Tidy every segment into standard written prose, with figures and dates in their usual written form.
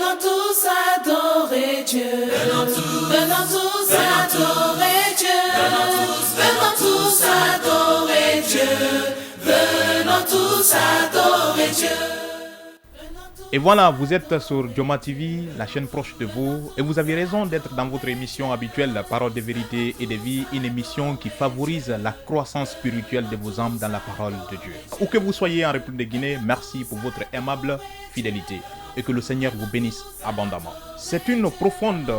Venons tous adorer Dieu. Venons tous adorer Dieu. Venons tous adorer Dieu. Venons tous adorer Dieu. Et voilà, vous êtes sur Joma TV, la chaîne proche de vous, et vous avez raison d'être dans votre émission habituelle, la parole de vérité et de vie, une émission qui favorise la croissance spirituelle de vos âmes dans la parole de Dieu. Où que vous soyez en République de Guinée, merci pour votre aimable fidélité et que le Seigneur vous bénisse abondamment. C'est une profonde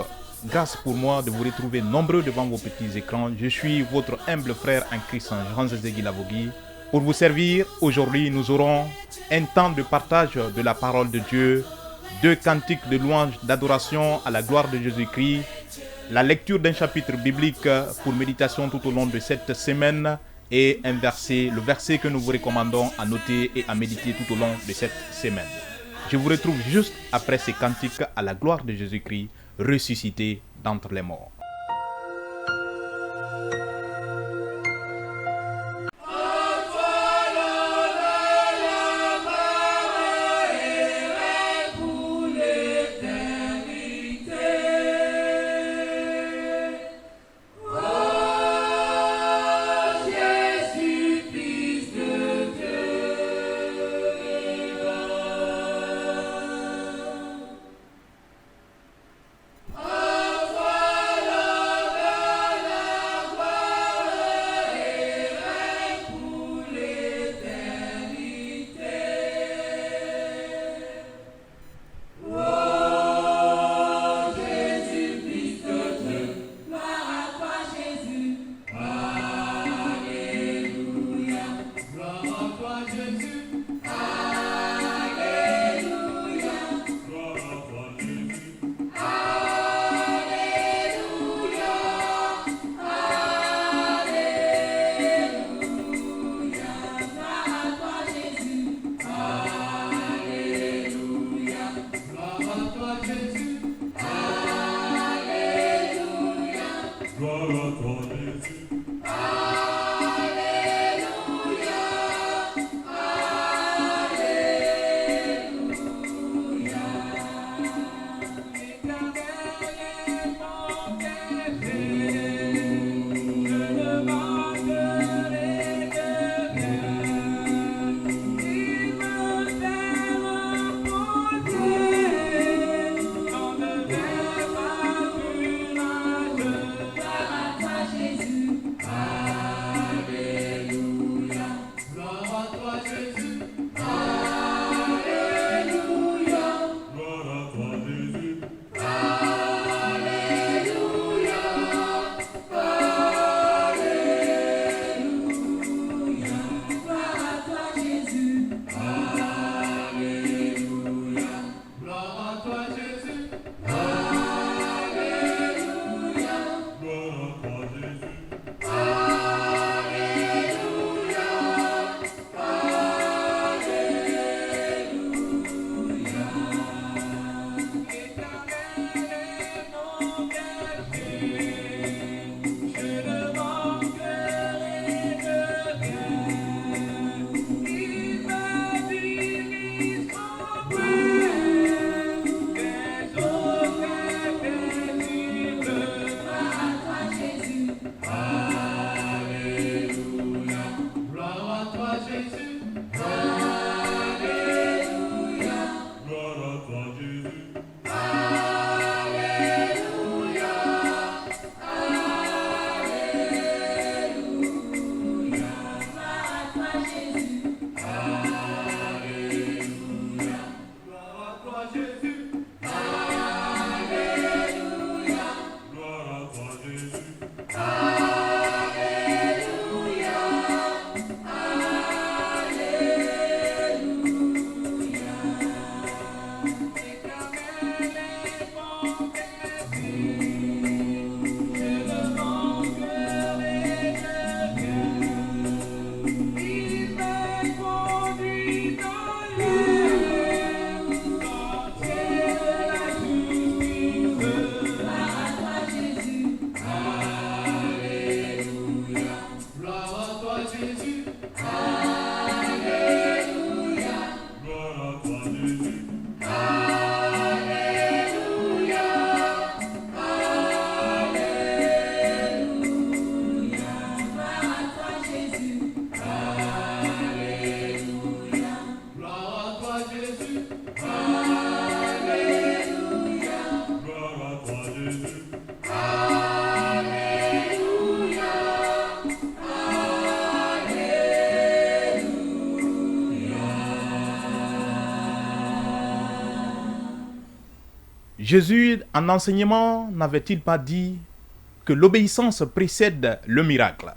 grâce pour moi de vous retrouver nombreux devant vos petits écrans. Je suis votre humble frère en Christ, Jean Zézégui Lavogui. Pour vous servir, aujourd'hui, nous aurons un temps de partage de la parole de Dieu, 2 cantiques de louange, d'adoration à la gloire de Jésus-Christ, la lecture d'un chapitre biblique pour méditation tout au long de cette semaine et un verset, le verset que nous vous recommandons à noter et à méditer tout au long de cette semaine. Je vous retrouve juste après ces cantiques à la gloire de Jésus-Christ, ressuscité d'entre les morts. Jésus, en enseignement, n'avait-il pas dit que l'obéissance précède le miracle?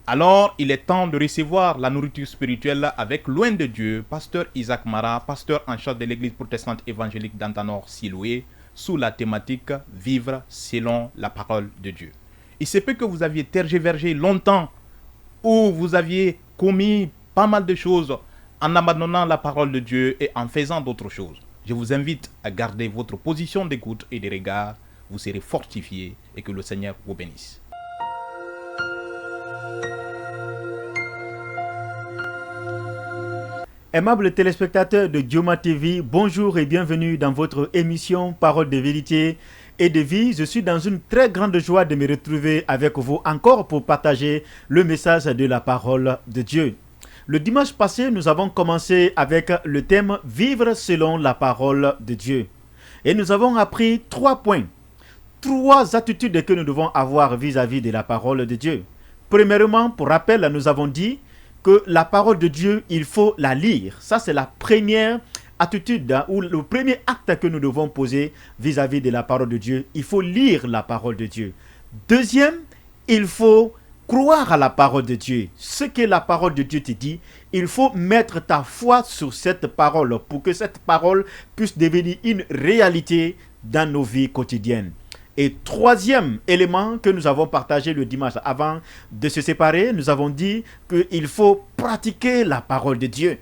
Alors, il est temps de recevoir la nourriture spirituelle avec Loin de Dieu, pasteur Isaac Mara, pasteur en charge de l'église protestante évangélique d'Antanor Siloué, sous la thématique Vivre selon la parole de Dieu. Il se peut que vous aviez tergiversé longtemps, ou vous aviez commis pas mal de choses en abandonnant la parole de Dieu et en faisant d'autres choses. Je vous invite à garder votre position d'écoute et de regard. Vous serez fortifiés et que le Seigneur vous bénisse. Aimables téléspectateurs de Dioma TV, bonjour et bienvenue dans votre émission Parole de vérité et de vie. Je suis dans une très grande joie de me retrouver avec vous encore pour partager le message de la parole de Dieu. Le dimanche passé, nous avons commencé avec le thème « Vivre selon la parole de Dieu ». Et nous avons appris 3 points, 3 attitudes que nous devons avoir vis-à-vis de la parole de Dieu. Premièrement, pour rappel, nous avons dit que la parole de Dieu, il faut la lire. Ça, c'est la première attitude ou le premier acte que nous devons poser vis-à-vis de la parole de Dieu. Il faut lire la parole de Dieu. Deuxième, il faut croire à la parole de Dieu. Ce que la parole de Dieu te dit, il faut mettre ta foi sur cette parole pour que cette parole puisse devenir une réalité dans nos vies quotidiennes. Et troisième élément que nous avons partagé le dimanche avant de se séparer, nous avons dit qu'il faut pratiquer la parole de Dieu.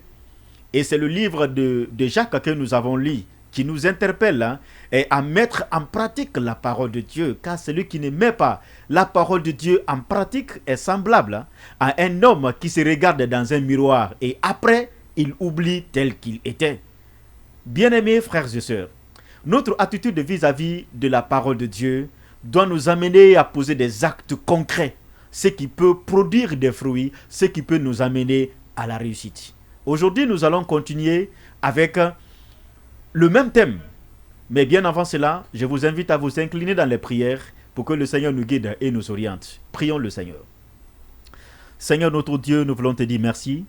Et c'est le livre de Jacques que nous avons lu qui nous interpelle et à mettre en pratique la parole de Dieu. Car celui qui ne met pas la parole de Dieu en pratique est semblable à un homme qui se regarde dans un miroir et après, il oublie tel qu'il était. Bien-aimés frères et sœurs, notre attitude vis-à-vis de la parole de Dieu doit nous amener à poser des actes concrets, ce qui peut produire des fruits, ce qui peut nous amener à la réussite. Aujourd'hui, nous allons continuer avec le même thème. Mais bien avant cela, je vous invite à vous incliner dans les prières pour que le Seigneur nous guide et nous oriente. Prions le Seigneur. Seigneur notre Dieu, nous voulons te dire merci.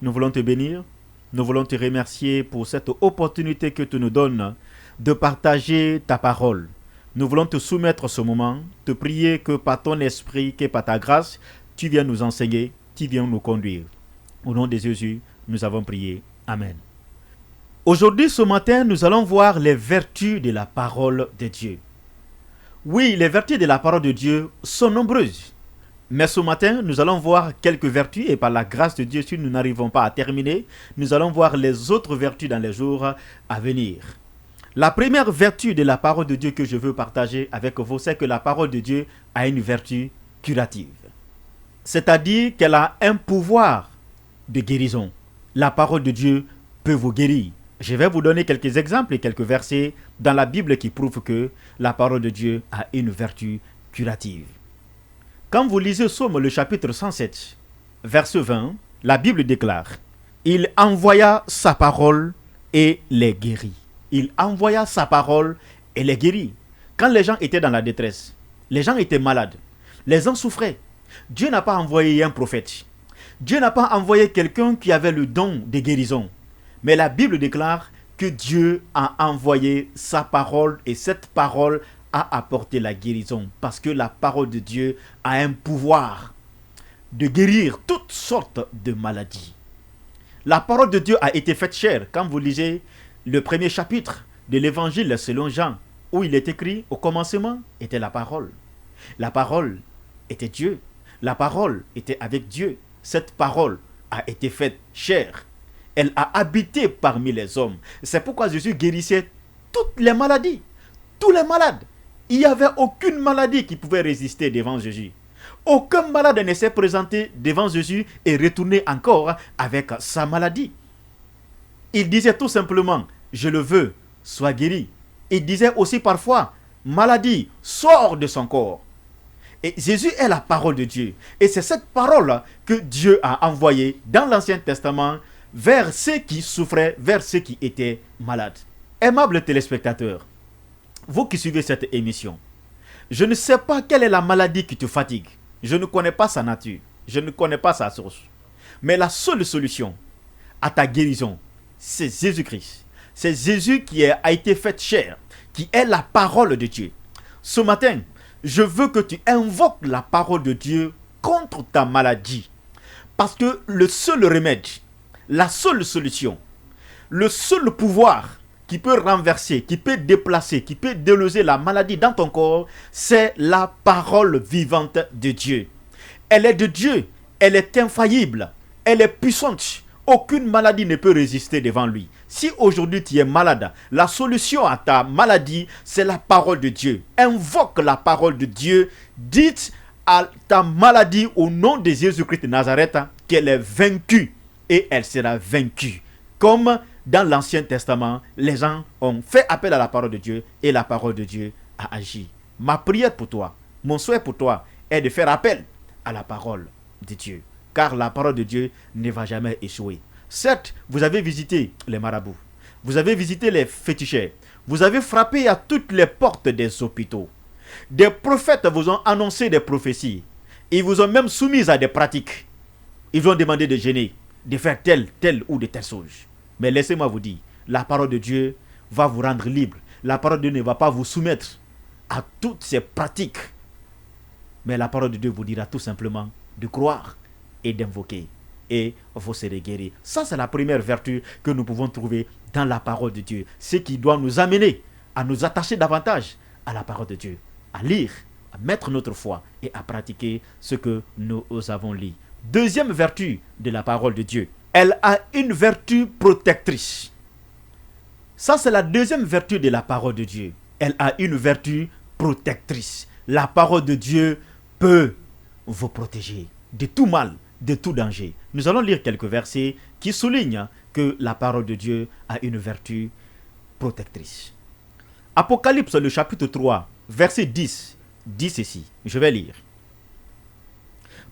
Nous voulons te bénir. Nous voulons te remercier pour cette opportunité que tu nous donnes de partager ta parole. Nous voulons te soumettre ce moment, te prier que par ton esprit, que par ta grâce, tu viens nous enseigner, tu viens nous conduire. Au nom de Jésus, nous avons prié. Amen. Aujourd'hui, ce matin, nous allons voir les vertus de la parole de Dieu. Oui, les vertus de la parole de Dieu sont nombreuses. Mais ce matin, nous allons voir quelques vertus et par la grâce de Dieu, si nous n'arrivons pas à terminer, nous allons voir les autres vertus dans les jours à venir. La première vertu de la parole de Dieu que je veux partager avec vous, c'est que la parole de Dieu a une vertu curative. C'est-à-dire qu'elle a un pouvoir de guérison. La parole de Dieu peut vous guérir. Je vais vous donner quelques exemples et quelques versets dans la Bible qui prouvent que la parole de Dieu a une vertu curative. Quand vous lisez Psaume le chapitre 107, verset 20, la Bible déclare « Il envoya sa parole et les guérit. » Il envoya sa parole et les guérit. Quand les gens étaient dans la détresse, les gens étaient malades, les gens souffraient. Dieu n'a pas envoyé un prophète. Dieu n'a pas envoyé quelqu'un qui avait le don de guérison. Mais la Bible déclare que Dieu a envoyé sa parole et cette parole a apporté la guérison. Parce que la parole de Dieu a un pouvoir de guérir toutes sortes de maladies. La parole de Dieu a été faite chair. Quand vous lisez le premier chapitre de l'évangile selon Jean, où il est écrit « Au commencement était la parole ». La parole était Dieu. La parole était avec Dieu. Cette parole a été faite chair. Elle a habité parmi les hommes. C'est pourquoi Jésus guérissait toutes les maladies. Tous les malades. Il n'y avait aucune maladie qui pouvait résister devant Jésus. Aucun malade ne s'est présenté devant Jésus et retourné encore avec sa maladie. Il disait tout simplement « Je le veux, sois guéri ». Il disait aussi parfois « Maladie, sors de son corps ». Et Jésus est la parole de Dieu. Et c'est cette parole que Dieu a envoyée dans l'Ancien Testament vers ceux qui souffraient, vers ceux qui étaient malades. Aimables téléspectateurs, vous qui suivez cette émission, je ne sais pas quelle est la maladie qui te fatigue. Je ne connais pas sa nature. Je ne connais pas sa source. Mais la seule solution à ta guérison, c'est Jésus-Christ. C'est Jésus qui a été fait chair, qui est la parole de Dieu. Ce matin, je veux que tu invoques la parole de Dieu contre ta maladie. Parce que le seul remède, la seule solution, le seul pouvoir qui peut renverser, qui peut déplacer, qui peut déloger la maladie dans ton corps, c'est la parole vivante de Dieu. Elle est de Dieu, elle est infaillible, elle est puissante. Aucune maladie ne peut résister devant lui. Si aujourd'hui tu es malade, la solution à ta maladie, c'est la parole de Dieu. Invoque la parole de Dieu. Dites à ta maladie au nom de Jésus-Christ de Nazareth qu'elle est vaincue et elle sera vaincue. Comme dans l'Ancien Testament, les gens ont fait appel à la parole de Dieu et la parole de Dieu a agi. Ma prière pour toi, mon souhait pour toi est de faire appel à la parole de Dieu. Car la parole de Dieu ne va jamais échouer. Certes, vous avez visité les marabouts, vous avez visité les féticheurs, vous avez frappé à toutes les portes des hôpitaux. Des prophètes vous ont annoncé des prophéties. Ils vous ont même soumis à des pratiques. Ils vous ont demandé de jeûner, de faire telle ou de telle chose. Mais laissez-moi vous dire, la parole de Dieu va vous rendre libre. La parole de Dieu ne va pas vous soumettre à toutes ces pratiques. Mais la parole de Dieu vous dira tout simplement de croire et d'invoquer. Et vous serez guéris. Ça, c'est la première vertu que nous pouvons trouver dans la parole de Dieu. Ce qui doit nous amener à nous attacher davantage à la parole de Dieu. À lire, à mettre notre foi et à pratiquer ce que nous avons lu. Deuxième vertu de la parole de Dieu. Elle a une vertu protectrice. Ça, c'est la deuxième vertu de la parole de Dieu. Elle a une vertu protectrice. La parole de Dieu peut vous protéger de tout mal, de tout danger. Nous allons lire quelques versets qui soulignent que la parole de Dieu a une vertu protectrice. Apocalypse, le chapitre 3, verset 10, dit ceci. Je vais lire.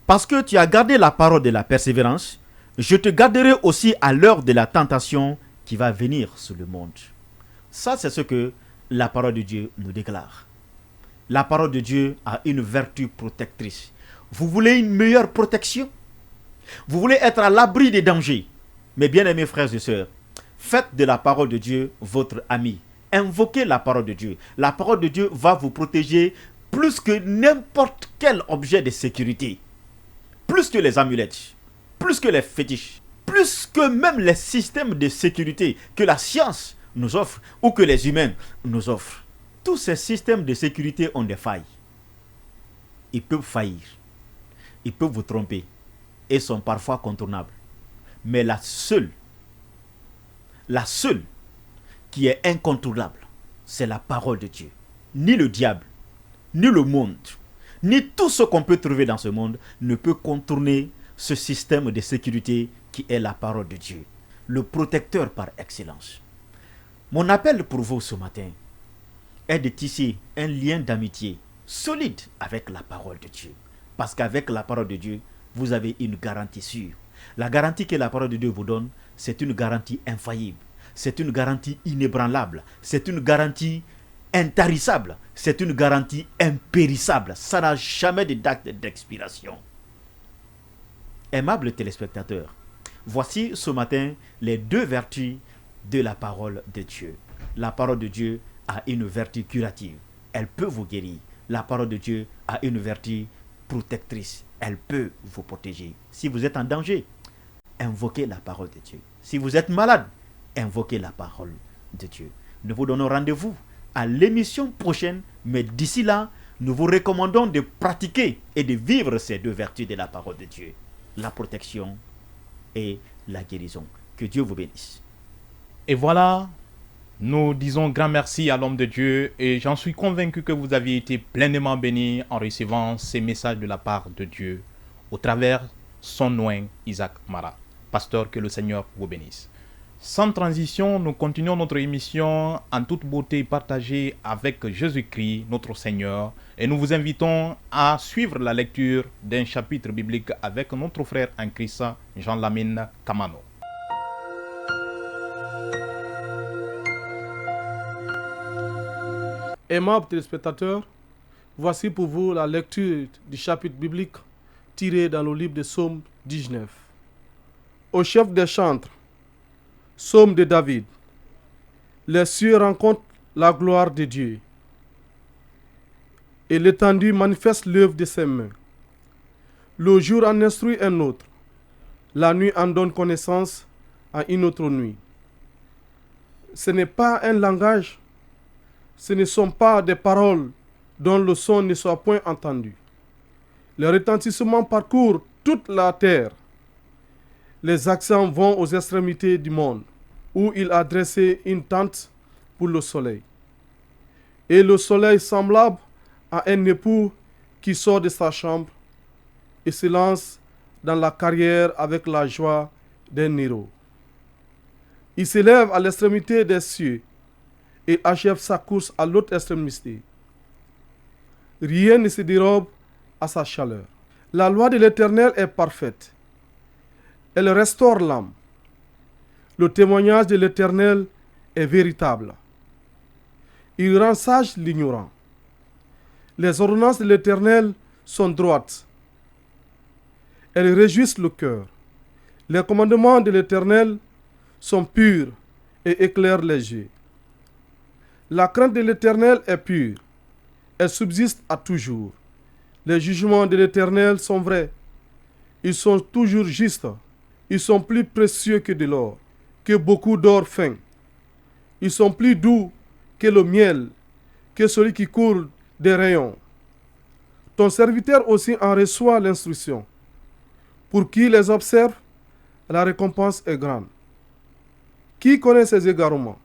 Parce que tu as gardé la parole de la persévérance, je te garderai aussi à l'heure de la tentation qui va venir sur le monde. Ça, c'est ce que la parole de Dieu nous déclare. La parole de Dieu a une vertu protectrice. Vous voulez une meilleure protection? Vous voulez être à l'abri des dangers? Mes bien-aimés frères et sœurs, faites de la parole de Dieu votre ami. Invoquez la parole de Dieu. La parole de Dieu va vous protéger plus que n'importe quel objet de sécurité. Plus que les amulettes, plus que les fétiches, plus que même les systèmes de sécurité que la science nous offre ou que les humains nous offrent. Tous ces systèmes de sécurité ont des failles. Ils peuvent faillir. Ils peuvent vous tromper et sont parfois contournables. Mais la seule qui est incontournable, c'est la parole de Dieu. Ni le diable, ni le monde, ni tout ce qu'on peut trouver dans ce monde ne peut contourner ce système de sécurité qui est la parole de Dieu, le protecteur par excellence. Mon appel pour vous ce matin est de tisser un lien d'amitié solide avec la parole de Dieu. Parce qu'avec la parole de Dieu, vous avez une garantie sûre. La garantie que la parole de Dieu vous donne, c'est une garantie infaillible. C'est une garantie inébranlable. C'est une garantie intarissable. C'est une garantie impérissable. Ça n'a jamais de date d'expiration. Aimables téléspectateurs, voici ce matin les deux vertus de la parole de Dieu. La parole de Dieu a une vertu curative. Elle peut vous guérir. La parole de Dieu a une vertu protectrice. Elle peut vous protéger. Si vous êtes en danger, invoquez la parole de Dieu. Si vous êtes malade, invoquez la parole de Dieu. Nous vous donnons rendez-vous à l'émission prochaine, mais d'ici là, nous vous recommandons de pratiquer et de vivre ces deux vertus de la parole de Dieu. La protection et la guérison. Que Dieu vous bénisse. Et voilà, nous disons grand merci à l'homme de Dieu et j'en suis convaincu que vous aviez été pleinement bénis en recevant ces messages de la part de Dieu au travers son nom, Isaac Mara. Pasteur, que le Seigneur vous bénisse. Sans transition, nous continuons notre émission en toute beauté partagée avec Jésus-Christ, notre Seigneur. Et nous vous invitons à suivre la lecture d'un chapitre biblique avec notre frère en Christ, Jean-Lamine Kamano. Aimables téléspectateurs, voici pour vous la lecture du chapitre biblique tiré dans le livre de Psaume 19. Au chef des chantres, Psaume de David. Les cieux rencontrent la gloire de Dieu. Et l'étendue manifeste l'œuvre de ses mains. Le jour en instruit un autre. La nuit en donne connaissance à une autre nuit. Ce n'est pas un langage, ce ne sont pas des paroles dont le son ne soit point entendu. Le retentissement parcourt toute la terre. Les accents vont aux extrémités du monde, où il a dressé une tente pour le soleil. Et le soleil semblable à un époux qui sort de sa chambre et se lance dans la carrière avec la joie d'un héros. Il s'élève à l'extrémité des cieux et achève sa course à l'autre extrémité. Rien ne se dérobe à sa chaleur. La loi de l'Éternel est parfaite. Elle restaure l'âme. Le témoignage de l'Éternel est véritable. Il rend sage l'ignorant. Les ordonnances de l'Éternel sont droites. Elles réjouissent le cœur. Les commandements de l'Éternel sont purs et éclairent les yeux. La crainte de l'Éternel est pure. Elle subsiste à toujours. Les jugements de l'Éternel sont vrais. Ils sont toujours justes. Ils sont plus précieux que de l'or, que beaucoup d'or fin. Ils sont plus doux que le miel, que celui qui coule des rayons. Ton serviteur aussi en reçoit l'instruction. Pour qui les observe, la récompense est grande. Qui connaît ses égarements?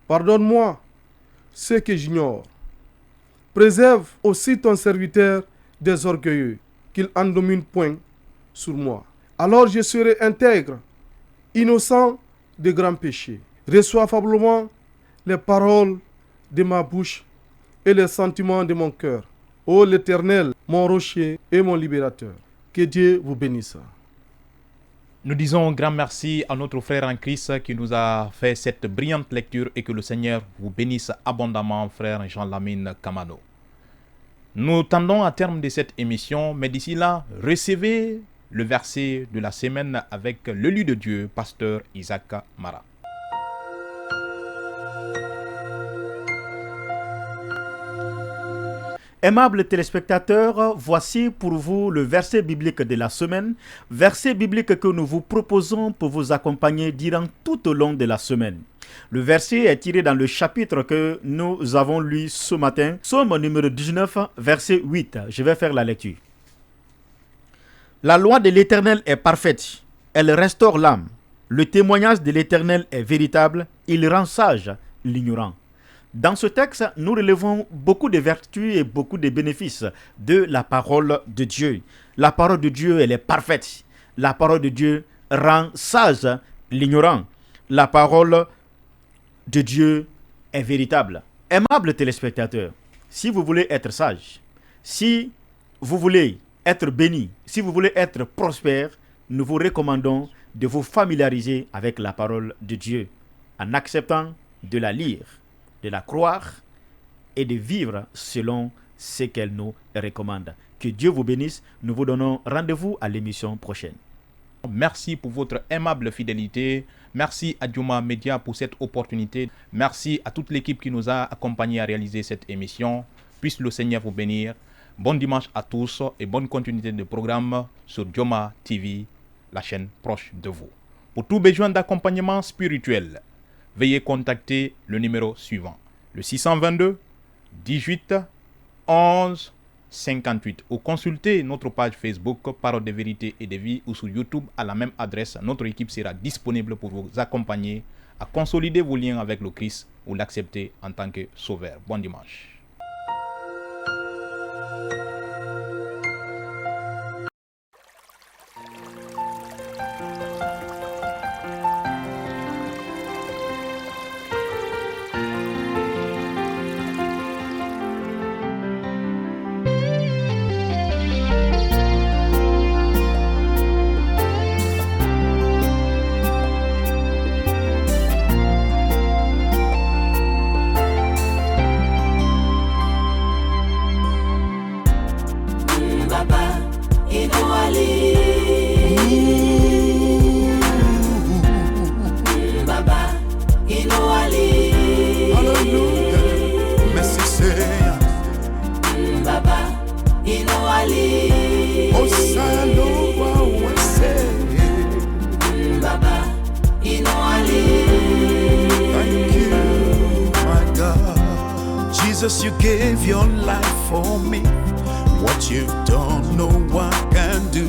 Pardonne-moi ce que j'ignore. Préserve aussi ton serviteur des orgueilleux, qu'il en domine point sur moi. Alors je serai intègre, innocent de grands péchés. Reçois favorablement les paroles de ma bouche et les sentiments de mon cœur. Ô l'Éternel, mon rocher et mon libérateur. Que Dieu vous bénisse. Nous disons grand merci à notre frère en Christ qui nous a fait cette brillante lecture et que le Seigneur vous bénisse abondamment, frère Jean-Lamine Kamano. Nous tendons à terme de cette émission, mais d'ici là, recevez le verset de la semaine avec l'élu de Dieu, pasteur Isaac Mara. Aimables téléspectateurs, voici pour vous le verset biblique de la semaine, verset biblique que nous vous proposons pour vous accompagner durant tout au long de la semaine. Le verset est tiré dans le chapitre que nous avons lu ce matin, Psaume numéro 19, verset 8. Je vais faire la lecture. La loi de l'Éternel est parfaite, elle restaure l'âme. Le témoignage de l'Éternel est véritable, il rend sage l'ignorant. Dans ce texte, nous relevons beaucoup de vertus et beaucoup de bénéfices de la parole de Dieu. La parole de Dieu, elle est parfaite. La parole de Dieu rend sage l'ignorant. La parole de Dieu est véritable. Aimables téléspectateurs, si vous voulez être sage, si vous voulez être béni, si vous voulez être prospère, nous vous recommandons de vous familiariser avec la parole de Dieu en acceptant de la lire, de la croire et de vivre selon ce qu'elle nous recommande. Que Dieu vous bénisse. Nous vous donnons rendez-vous à l'émission prochaine. Merci pour votre aimable fidélité. Merci à Djouma Média pour cette opportunité. Merci à toute l'équipe qui nous a accompagnés à réaliser cette émission. Puisse le Seigneur vous bénir. Bon dimanche à tous et bonne continuité de programme sur Djouma TV, la chaîne proche de vous. Pour tout besoin d'accompagnement spirituel, veuillez contacter le numéro suivant, le 622 18 11 58 ou consultez notre page Facebook Parole de vérité et de vie ou sur YouTube à la même adresse. Notre équipe sera disponible pour vous accompagner à consolider vos liens avec le Christ ou l'accepter en tant que sauveur. Bon dimanche. Jesus, you gave your life for me. What you've done, no one can do.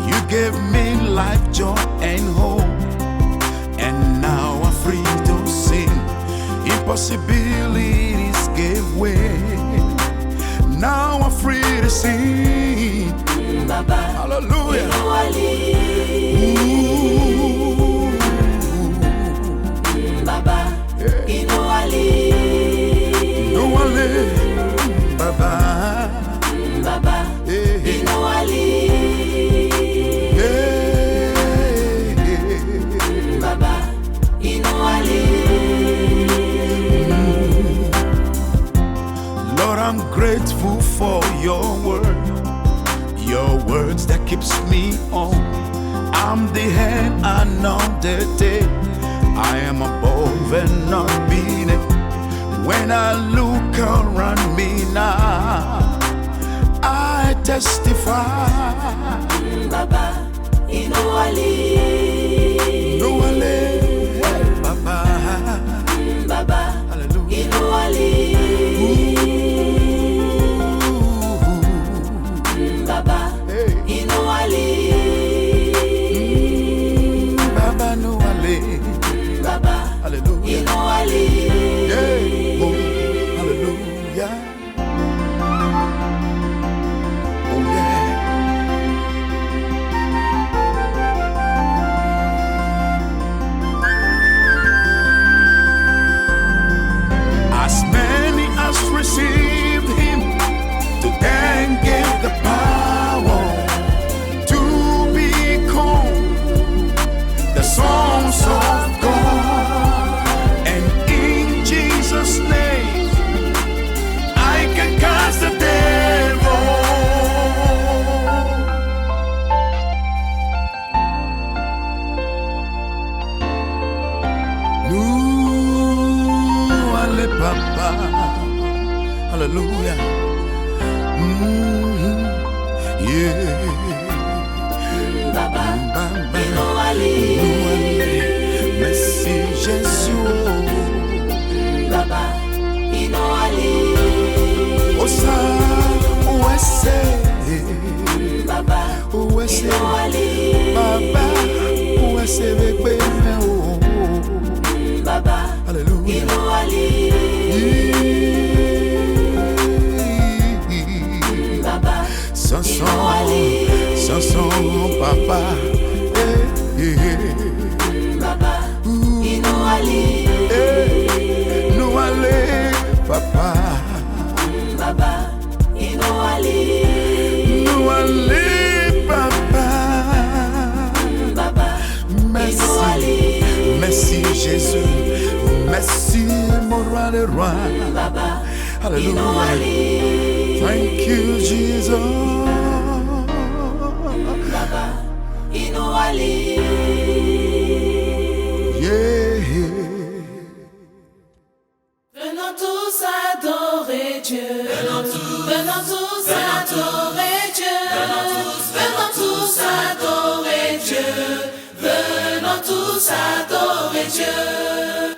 You gave me life, joy, and hope. And now I'm free to sing. Impossibilities gave way. Now I'm free to sing. Baba, Hallelujah. Baba, Baba, Baba, Baba, Lord, I'm grateful for your words that keeps me on. I'm the head and not the tail. I am above and not beneath. When I look around me now, I testify. Baba, Baba, Baba, hallelujah. Baba, Hey. Baba, no ale. Baba, Hallelujah. Yeah. Oh, hallelujah. Oh, yeah. As many as received him, to them gave the power to become the sons of God. And in Jesus' name, I can cast the devil. Nous, allez, Papa. Hallelujah. Yeah. Baba, Merci Jésus. Baba, Osa, où est-ce? Baba, Où est-ce? Baba, où est-ce? Baba, Hallelujah. Baba, Sanson, papa. Baba, Nous allez, papa. Baba, Nous allez, papa. Baba, Merci, merci Jésus. Merci mon roi des rois. Baba, Hallelujah. Thank you, Jesus. Baba, Yeah. venons tous adorer Dieu. Venons tous adorer Dieu. Venons tous adorer Dieu. Venons tous adorer Dieu.